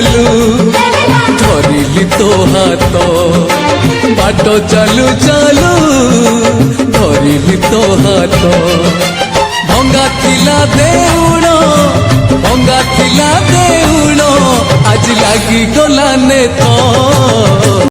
देलु धरिली तो हाथ बाट चालू चालू धरिली तो हाथ भंगा थिला देउण आज लागी गला ने तो।